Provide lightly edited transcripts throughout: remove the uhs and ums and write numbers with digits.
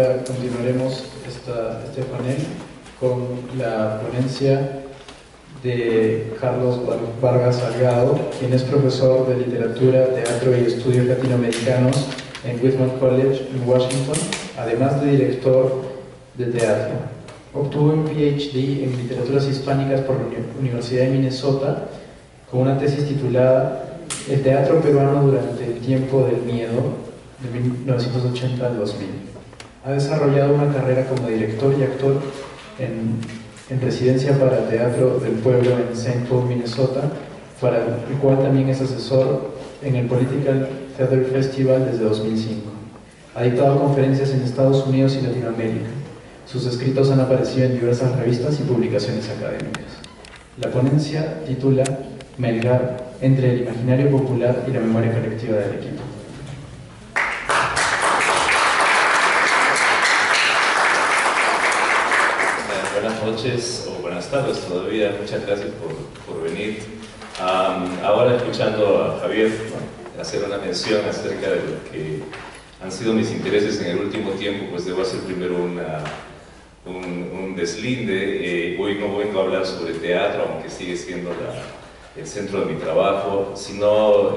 ahora continuaremos este panel con la ponencia de Carlos Vargas Salgado, quien es profesor de literatura, teatro y estudios latinoamericanos en Whitman College en Washington, además de director de teatro. Obtuvo un PhD en literaturas hispánicas por la Universidad de Minnesota con una tesis titulada El teatro peruano durante el tiempo del miedo, de 1980 al 2000. Ha desarrollado una carrera como director y actor en residencia para teatro del pueblo en St. Paul, Minnesota, para el cual también es asesor en el Political Theater Festival desde 2005. Ha dictado conferencias en Estados Unidos y Latinoamérica. Sus escritos han aparecido en diversas revistas y publicaciones académicas. La ponencia titula Melgar, entre el imaginario popular y la memoria colectiva del equipo. Buenas noches o buenas tardes todavía, muchas gracias por venir. Ahora escuchando a Javier hacer una mención acerca de lo que han sido mis intereses en el último tiempo, pues debo hacer primero un deslinde. Hoy no vengo a hablar sobre teatro, aunque sigue siendo el centro de mi trabajo, sino,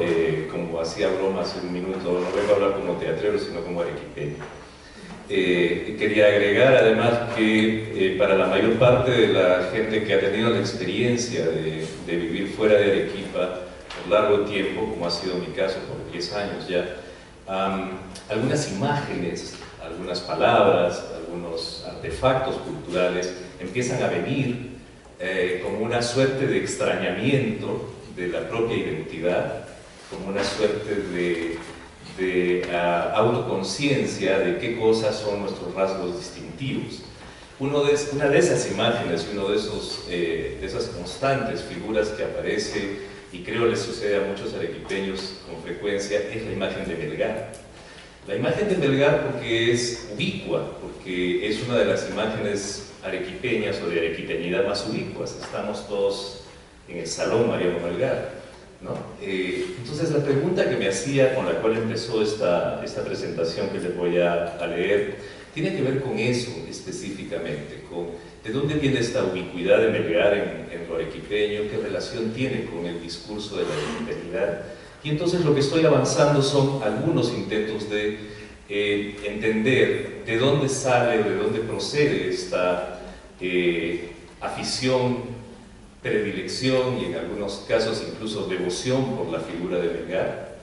como hacía broma hace un minuto, no vengo a hablar como teatrero, sino como arequipeño. Quería agregar además que para la mayor parte de la gente que ha tenido la experiencia de vivir fuera de Arequipa por largo tiempo, como ha sido mi caso por 10 años ya, algunas imágenes, algunas palabras, algunos artefactos culturales empiezan a venir como una suerte de extrañamiento de la propia identidad, como una suerte de autoconciencia de qué cosas son nuestros rasgos distintivos. Una de esas imágenes, de esas constantes figuras que aparece, y creo le sucede a muchos arequipeños con frecuencia, es la imagen de Melgar. La imagen de Melgar porque es ubicua, porque es una de las imágenes arequipeñas o de arequipeñidad más ubicuas. Estamos todos en el Salón Mariano Melgar, ¿no? Entonces la pregunta que me hacía, con la cual empezó esta presentación que les voy a leer, tiene que ver con eso específicamente, con de dónde viene esta ubicuidad de Melgar en lo arequipeño, qué relación tiene con el discurso de la arequipeñidad. Y entonces lo que estoy avanzando son algunos intentos de entender de dónde sale o de dónde procede esta afición, predilección y en algunos casos incluso devoción por la figura de Melgar.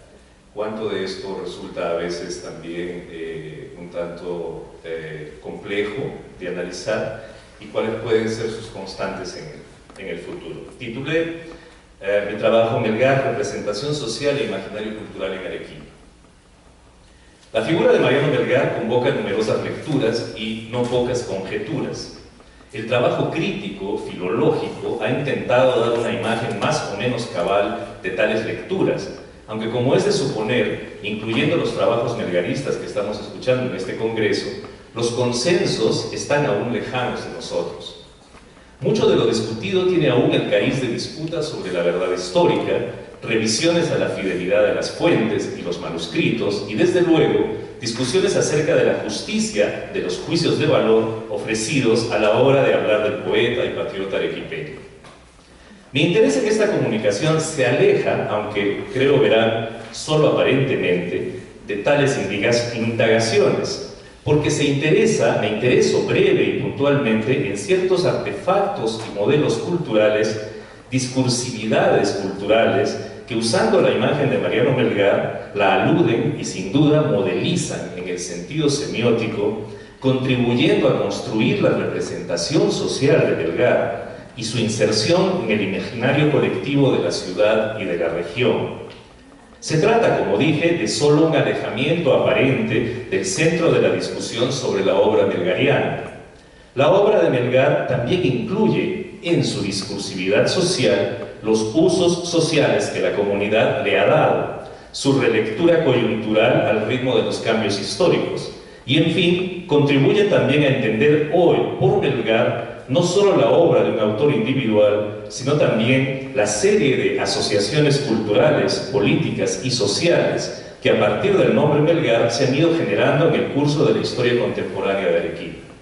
Cuánto de esto resulta a veces también un tanto complejo de analizar y cuáles pueden ser sus constantes en el futuro. Titulé mi trabajo Melgar, representación social e imaginario cultural en Arequipa. La figura de Mariano Melgar convoca numerosas lecturas y no pocas conjeturas. El trabajo crítico, filológico, ha intentado dar una imagen más o menos cabal de tales lecturas, aunque como es de suponer, incluyendo los trabajos melgaristas que estamos escuchando en este congreso, los consensos están aún lejanos de nosotros. Mucho de lo discutido tiene aún el cariz de disputas sobre la verdad histórica, revisiones a la fidelidad de las fuentes y los manuscritos, y desde luego, discusiones acerca de la justicia de los juicios de valor ofrecidos a la hora de hablar del poeta y patriota arequipeño. Mi interés en esta comunicación se aleja, aunque creo verán solo aparentemente, de tales indagaciones, porque me intereso breve y puntualmente en ciertos artefactos y modelos culturales, discursividades culturales, que usando la imagen de Mariano Melgar, la aluden y sin duda modelizan en el sentido semiótico, contribuyendo a construir la representación social de Melgar y su inserción en el imaginario colectivo de la ciudad y de la región. Se trata, como dije, de solo un alejamiento aparente del centro de la discusión sobre la obra melgariana. La obra de Melgar también incluye en su discursividad social los usos sociales que la comunidad le ha dado, su relectura coyuntural al ritmo de los cambios históricos, y en fin, contribuye también a entender hoy por Melgar no solo la obra de un autor individual, sino también la serie de asociaciones culturales, políticas y sociales que a partir del nombre Melgar se han ido generando en el curso de la historia contemporánea de Arequipa.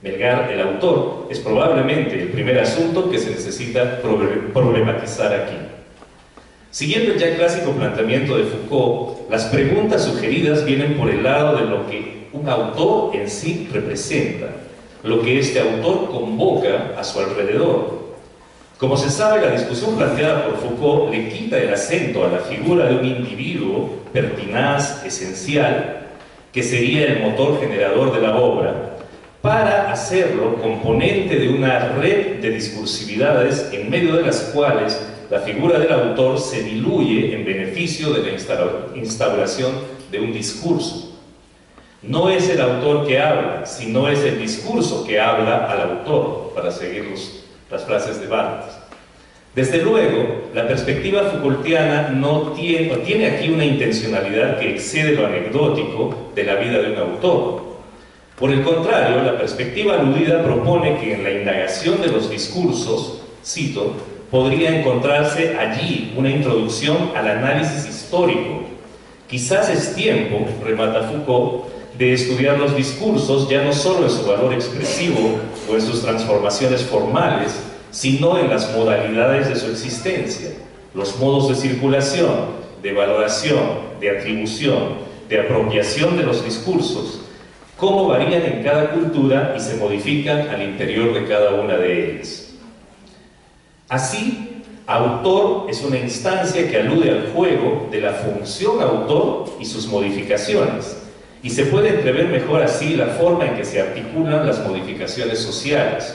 Melgar, el autor, es probablemente el primer asunto que se necesita problematizar aquí. Siguiendo el ya clásico planteamiento de Foucault, las preguntas sugeridas vienen por el lado de lo que un autor en sí representa, lo que este autor convoca a su alrededor. Como se sabe, la discusión planteada por Foucault le quita el acento a la figura de un individuo pertinaz, esencial, que sería el motor generador de la obra, para hacerlo componente de una red de discursividades en medio de las cuales la figura del autor se diluye en beneficio de la instauración de un discurso. No es el autor que habla, sino es el discurso que habla al autor, para seguir las frases de Barthes. Desde luego, la perspectiva Foucaultiana no tiene aquí una intencionalidad que excede lo anecdótico de la vida de un autor. Por el contrario, la perspectiva aludida propone que en la indagación de los discursos, cito, podría encontrarse allí una introducción al análisis histórico. Quizás es tiempo, remata Foucault, de estudiar los discursos ya no solo en su valor expresivo o en sus transformaciones formales, sino en las modalidades de su existencia, los modos de circulación, de valoración, de atribución, de apropiación de los discursos, cómo varían en cada cultura y se modifican al interior de cada una de ellas. Así, autor es una instancia que alude al juego de la función autor y sus modificaciones, y se puede entrever mejor así la forma en que se articulan las modificaciones sociales.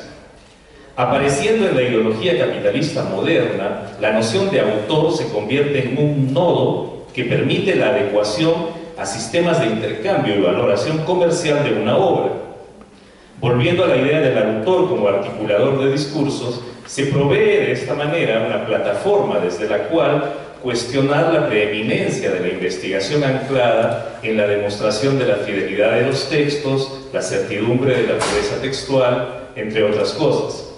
Apareciendo en la ideología capitalista moderna, la noción de autor se convierte en un nodo que permite la adecuación a sistemas de intercambio y valoración comercial de una obra. Volviendo a la idea del autor como articulador de discursos, se provee de esta manera una plataforma desde la cual cuestionar la preeminencia de la investigación anclada en la demostración de la fidelidad de los textos, la certidumbre de la pureza textual, entre otras cosas.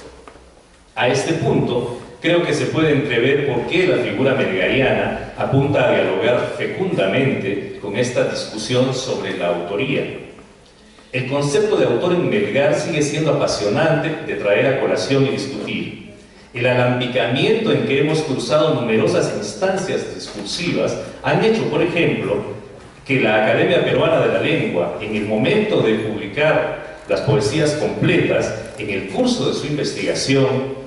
A este punto, creo que se puede entrever por qué la figura melgariana apunta a dialogar fecundamente con esta discusión sobre la autoría. El concepto de autor en Melgar sigue siendo apasionante de traer a colación y discutir. El alambicamiento en que hemos cruzado numerosas instancias discursivas han hecho, por ejemplo, que la Academia Peruana de la Lengua, en el momento de publicar las poesías completas, en el curso de su investigación,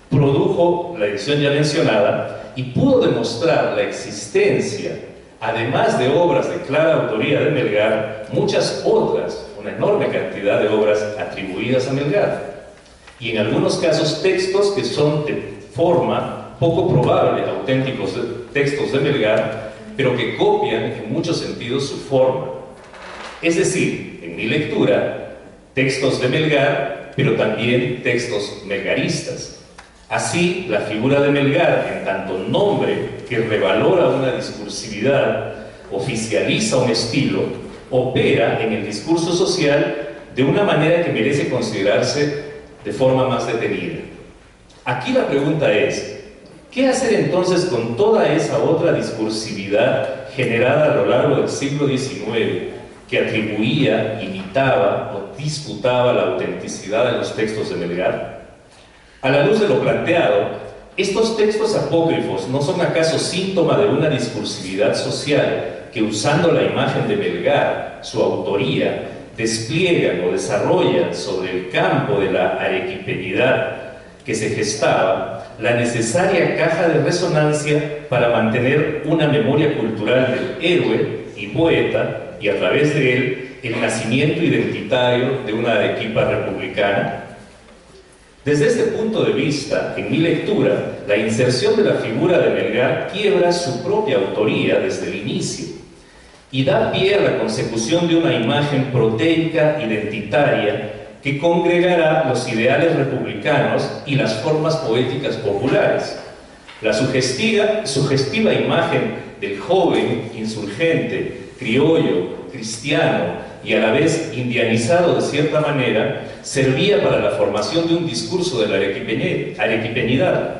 produjo la edición ya mencionada y pudo demostrar la existencia, además de obras de clara autoría de Melgar, muchas otras, una enorme cantidad de obras atribuidas a Melgar, y en algunos casos textos que son de forma poco probable auténticos textos de Melgar, pero que copian en muchos sentidos su forma. Es decir, en mi lectura, textos de Melgar, pero también textos melgaristas. Así, la figura de Melgar, en tanto nombre que revalora una discursividad, oficializa un estilo, opera en el discurso social de una manera que merece considerarse de forma más detenida. Aquí la pregunta es, ¿qué hacer entonces con toda esa otra discursividad generada a lo largo del siglo XIX que atribuía, imitaba o disputaba la autenticidad de los textos de Melgar? A la luz de lo planteado, estos textos apócrifos ¿no son acaso síntoma de una discursividad social que, usando la imagen de Melgar, su autoría, despliegan o desarrollan sobre el campo de la arequipeñidad que se gestaba la necesaria caja de resonancia para mantener una memoria cultural del héroe y poeta y, a través de él, el nacimiento identitario de una Arequipa republicana? Desde este punto de vista, en mi lectura, la inserción de la figura de Melgar quiebra su propia autoría desde el inicio y da pie a la consecución de una imagen proteica identitaria que congregará los ideales republicanos y las formas poéticas populares. La sugestiva imagen del joven, insurgente, criollo, cristiano y a la vez indianizado de cierta manera, servía para la formación de un discurso de la arequipeñidad.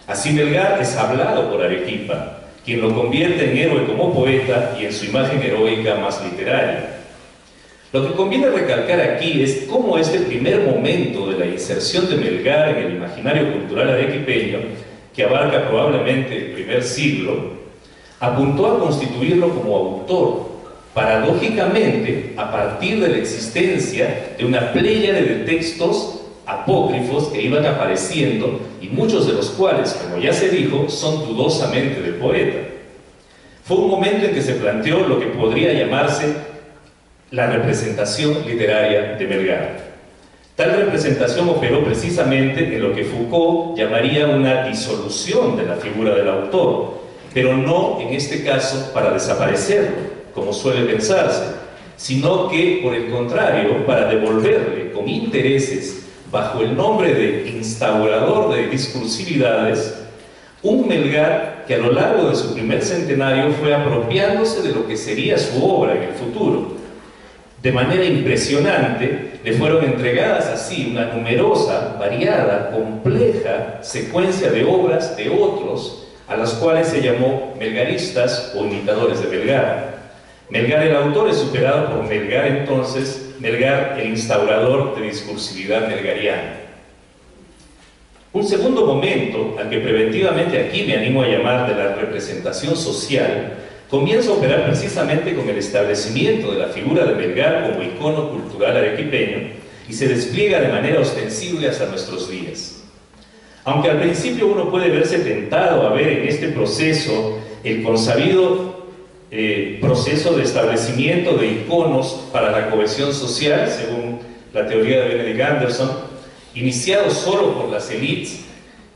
Así Melgar es hablado por Arequipa, quien lo convierte en héroe como poeta y en su imagen heroica más literaria. Lo que conviene recalcar aquí es cómo este primer momento de la inserción de Melgar en el imaginario cultural arequipeño, que abarca probablemente el primer siglo, apuntó a constituirlo como autor, paradójicamente a partir de la existencia de una pléyade de textos apócrifos que iban apareciendo y muchos de los cuales, como ya se dijo, son dudosamente del poeta. Fue un momento en que se planteó lo que podría llamarse la representación literaria de Melgar. Tal representación operó precisamente en lo que Foucault llamaría una disolución de la figura del autor, pero no en este caso para desaparecerlo, como suele pensarse, sino que, por el contrario, para devolverle con intereses bajo el nombre de instaurador de discursividades, un Melgar que a lo largo de su primer centenario fue apropiándose de lo que sería su obra en el futuro. De manera impresionante, le fueron entregadas así una numerosa, variada, compleja secuencia de obras de otros, a las cuales se llamó melgaristas o imitadores de Melgar. Melgar el autor es superado por Melgar entonces, Melgar el instaurador de discursividad melgariana. Un segundo momento, al que preventivamente aquí me animo a llamar de la representación social, comienza a operar precisamente con el establecimiento de la figura de Melgar como icono cultural arequipeño y se despliega de manera ostensible hasta nuestros días. Aunque al principio uno puede verse tentado a ver en este proceso el consabido proceso de establecimiento de iconos para la cohesión social, según la teoría de Benedict Anderson, iniciado solo por las élites,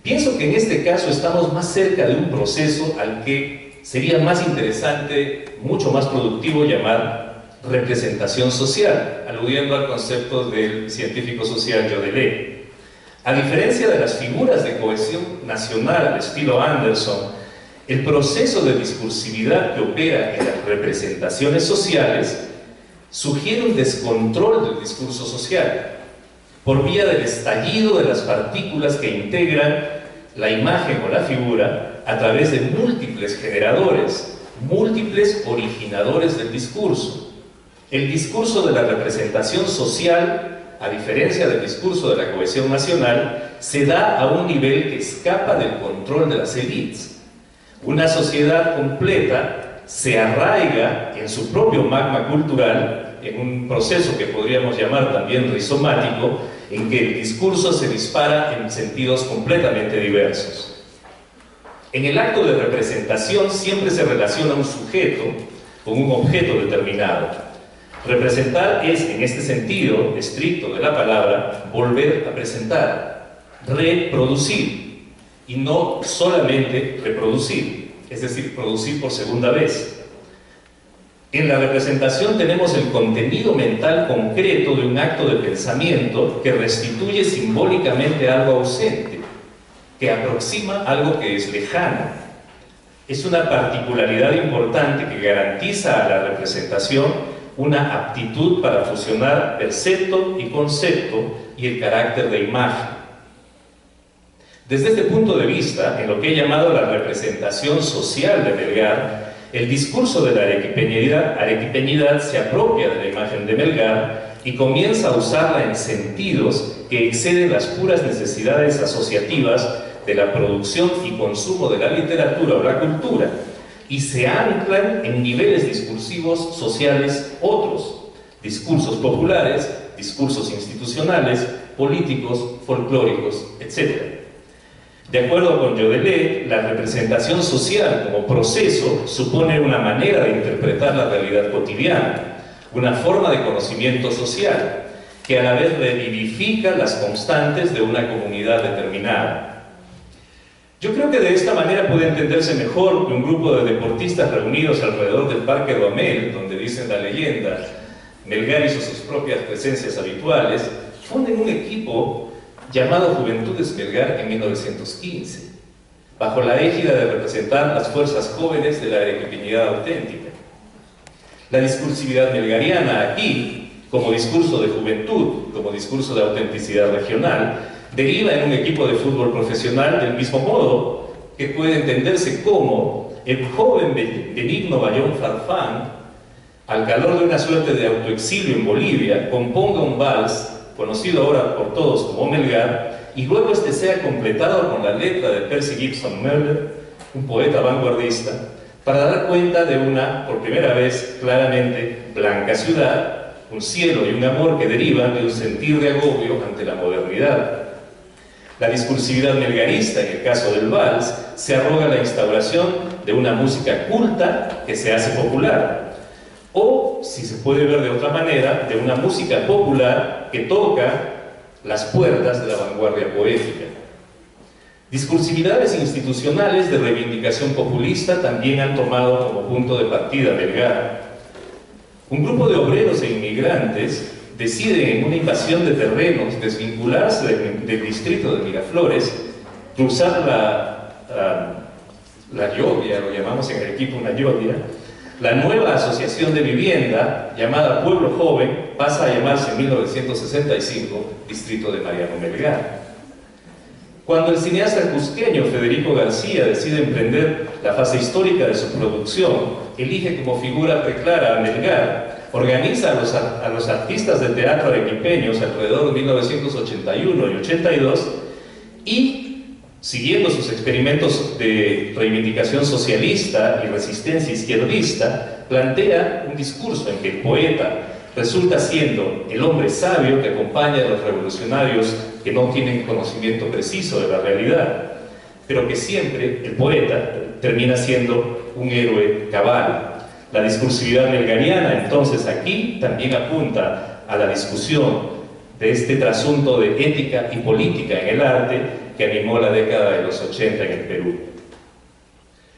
pienso que en este caso estamos más cerca de un proceso al que sería más interesante, mucho más productivo llamar representación social, aludiendo al concepto del científico social Jodelet. A diferencia de las figuras de cohesión nacional al estilo Anderson, el proceso de discursividad que opera en las representaciones sociales sugiere un descontrol del discurso social por vía del estallido de las partículas que integran la imagen o la figura a través de múltiples generadores, múltiples originadores del discurso. El discurso de la representación social, a diferencia del discurso de la cohesión nacional, se da a un nivel que escapa del control de las élites. Una sociedad completa se arraiga en su propio magma cultural, en un proceso que podríamos llamar también rizomático, en que el discurso se dispara en sentidos completamente diversos. En el acto de representación siempre se relaciona un sujeto con un objeto determinado. Representar es, en este sentido estricto de la palabra, volver a presentar, reproducir, y no solamente reproducir, es decir, producir por segunda vez. En la representación tenemos el contenido mental concreto de un acto de pensamiento que restituye simbólicamente algo ausente, que aproxima algo que es lejano. Es una particularidad importante que garantiza a la representación una aptitud para fusionar percepto y concepto y el carácter de imagen. Desde este punto de vista, en lo que he llamado la representación social de Melgar, el discurso de la arequipeñidad se apropia de la imagen de Melgar y comienza a usarla en sentidos que exceden las puras necesidades asociativas de la producción y consumo de la literatura o la cultura, y se anclan en niveles discursivos sociales otros, discursos populares, discursos institucionales, políticos, folclóricos, etc. De acuerdo con Jodelet, la representación social como proceso supone una manera de interpretar la realidad cotidiana, una forma de conocimiento social, que a la vez revivifica las constantes de una comunidad determinada. Yo creo que de esta manera puede entenderse mejor que un grupo de deportistas reunidos alrededor del Parque Duhamel, donde dicen la leyenda, Melgar hizo sus propias presencias habituales, funden un equipo llamado Juventudes Melgar en 1915, bajo la égida de representar las fuerzas jóvenes de la arequipeñidad auténtica. La discursividad melgariana aquí, como discurso de juventud, como discurso de autenticidad regional, deriva en un equipo de fútbol profesional del mismo modo que puede entenderse como el joven Benigno Bayón Farfán, al calor de una suerte de autoexilio en Bolivia, componga un vals, conocido ahora por todos como Melgar, y luego este sea completado con la letra de Percy Gibson Murder, un poeta vanguardista, para dar cuenta de una, por primera vez, claramente blanca ciudad, un cielo y un amor que derivan de un sentir de agobio ante la modernidad. La discursividad melgarista, en el caso del vals, se arroga la instauración de una música culta que se hace popular, o, si se puede ver de otra manera, de una música popular que toca las puertas de la vanguardia poética. Discursividades institucionales de reivindicación populista también han tomado como punto de partida Melgar. Un grupo de obreros e inmigrantes deciden en una invasión de terrenos desvincularse del distrito de Miraflores, cruzar la Llodia, lo llamamos en Arequipa una Llodia. La nueva asociación de vivienda, llamada Pueblo Joven, pasa a llamarse en 1965 Distrito de Mariano Melgar. Cuando el cineasta cusqueño Federico García decide emprender la fase histórica de su producción, elige como figura preclara a Melgar, organiza a los artistas de teatro arequipeños alrededor de 1981 y 82 y, siguiendo sus experimentos de reivindicación socialista y resistencia izquierdista, plantea un discurso en que el poeta resulta siendo el hombre sabio que acompaña a los revolucionarios que no tienen conocimiento preciso de la realidad, pero que siempre el poeta termina siendo un héroe cabal. La discursividad melgariana, entonces, aquí también apunta a la discusión de este trasunto de ética y política en el arte que animó la década de los 80 en el Perú.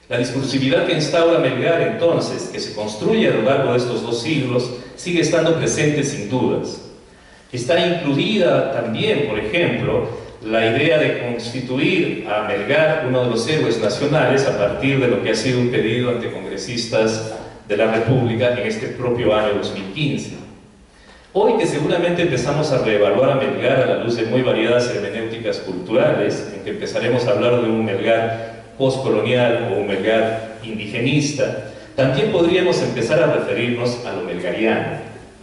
La discursividad que instaura Melgar, entonces, que se construye a lo largo de estos 2 siglos, sigue estando presente sin dudas. Está incluida también, por ejemplo, la idea de constituir a Melgar uno de los héroes nacionales a partir de lo que ha sido un pedido ante congresistas de la República en este propio año 2015. Hoy que seguramente empezamos a reevaluar a Melgar a la luz de muy variadas hermenéuticas culturales, en que empezaremos a hablar de un Melgar postcolonial o un Melgar indigenista, también podríamos empezar a referirnos a lo melgariano,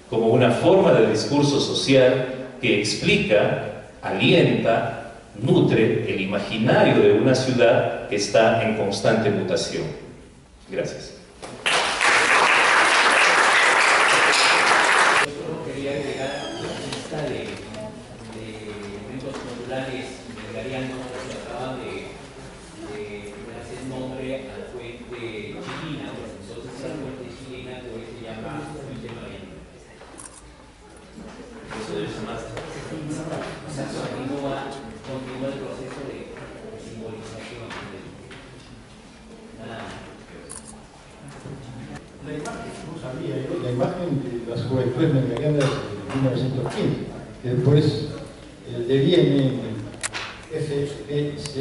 como una forma de discurso social que explica, alienta, nutre el imaginario de una ciudad que está en constante mutación. Gracias. Yo quería agregar la lista de eventos culturales melgarianos que acaban de hacer nombre a la fuente chilena. Entonces, esa fuente chilena que hoy se llama Fuente Marina. Eso debe ser más. Continúa el proceso de simbolización. La imagen, no sabía yo, la imagen de las juventudes melgarianas de 1915, que después deviene FPC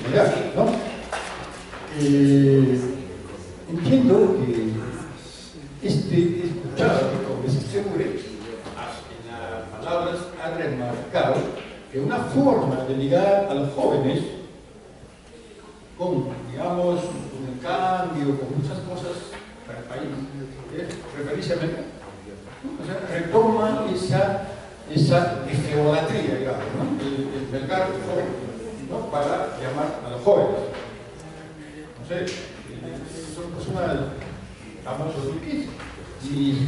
Melgar, ¿no? Entiendo que escuchado que conversación en las palabras ha remarcado que una forma de ligar a los jóvenes con, digamos, con el cambio, con muchas cosas para el país, es referirse a Melgar. O sea, retoma esa efeolatría, digamos, ¿no? El Melgar joven, ¿no? Para llamar a los jóvenes. No sé, es una famosa surquisa. Y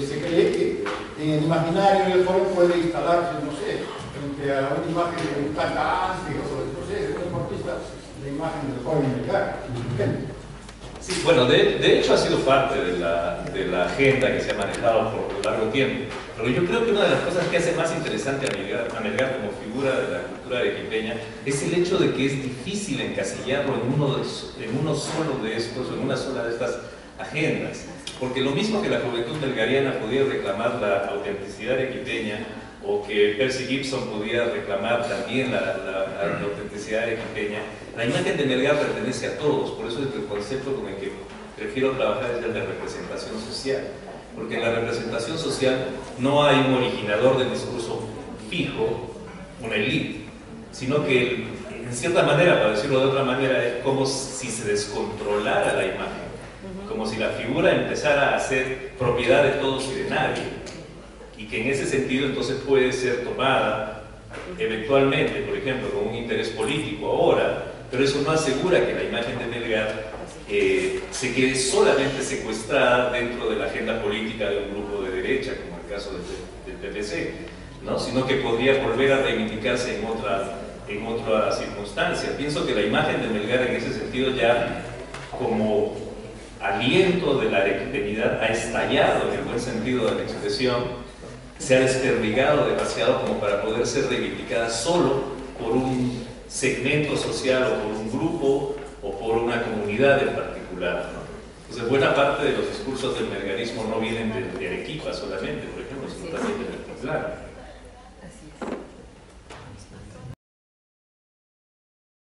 se cree que en el imaginario del joven puede instalarse, no sé, frente a una imagen de un cantante o no sé, de un deportista, la imagen del joven Melgar. Sí, bueno, de hecho ha sido parte de la agenda que se ha manejado por largo tiempo, pero yo creo que una de las cosas que hace más interesante a Melgar como figura de la cultura arequipeña es el hecho de que es difícil encasillarlo en uno solo de estos, en una sola de estas agendas, porque lo mismo que la juventud melgariana podía reclamar la autenticidad arequipeña, o que Percy Gibson podía reclamar también la autenticidad arequipeña, la imagen de Melgar pertenece a todos. Por eso es el concepto con el que prefiero trabajar es el de representación social, porque en la representación social no hay un originador del discurso fijo, una élite, sino que en cierta manera, para decirlo de otra manera, es como si se descontrolara la imagen, como si la figura empezara a ser propiedad de todos y de nadie, y que en ese sentido entonces puede ser tomada eventualmente, por ejemplo, con un interés político ahora, pero eso no asegura que la imagen de Melgar se quede solamente secuestrada dentro de la agenda política de un grupo de derecha, como el caso del PPC, ¿no? Sino que podría volver a reivindicarse en otra circunstancia. Pienso que la imagen de Melgar en ese sentido ya como aliento de la legitimidad ha estallado en el buen sentido de la expresión, se ha desperdigado demasiado como para poder ser reivindicada solo por un segmento social o por un grupo o por una comunidad en particular, ¿no? Entonces buena parte de los discursos del melgarismo no vienen de Arequipa solamente, por ejemplo, sino también del Altiplano.